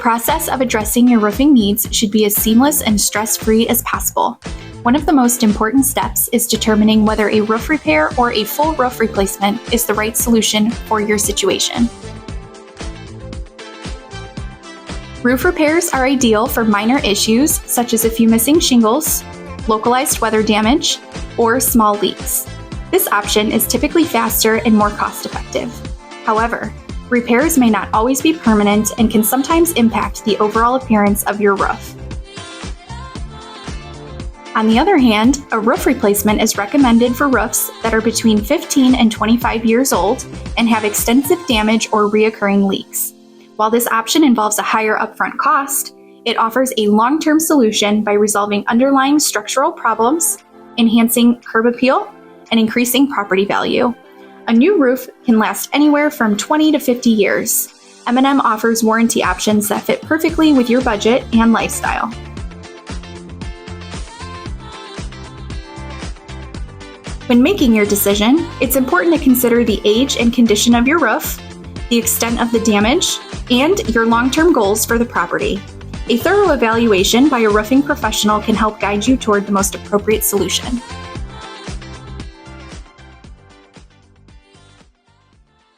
process of addressing your roofing needs should be as seamless and stress-free as possible. One of the most important steps is determining whether a roof repair or a full roof replacement is the right solution for your situation. Roof repairs are ideal for minor issues such as a few missing shingles, localized weather damage, or small leaks. This option is typically faster and more cost-effective. However, repairs may not always be permanent and can sometimes impact the overall appearance of your roof. On the other hand, a roof replacement is recommended for roofs that are between 15 and 25 years old and have extensive damage or reoccurring leaks. While this option involves a higher upfront cost, it offers a long-term solution by resolving underlying structural problems, enhancing curb appeal, and increasing property value. A new roof can last anywhere from 20 to 50 years. M&M offers warranty options that fit perfectly with your budget and lifestyle. When making your decision, it's important to consider the age and condition of your roof, the extent of the damage, and your long-term goals for the property. A thorough evaluation by a roofing professional can help guide you toward the most appropriate solution.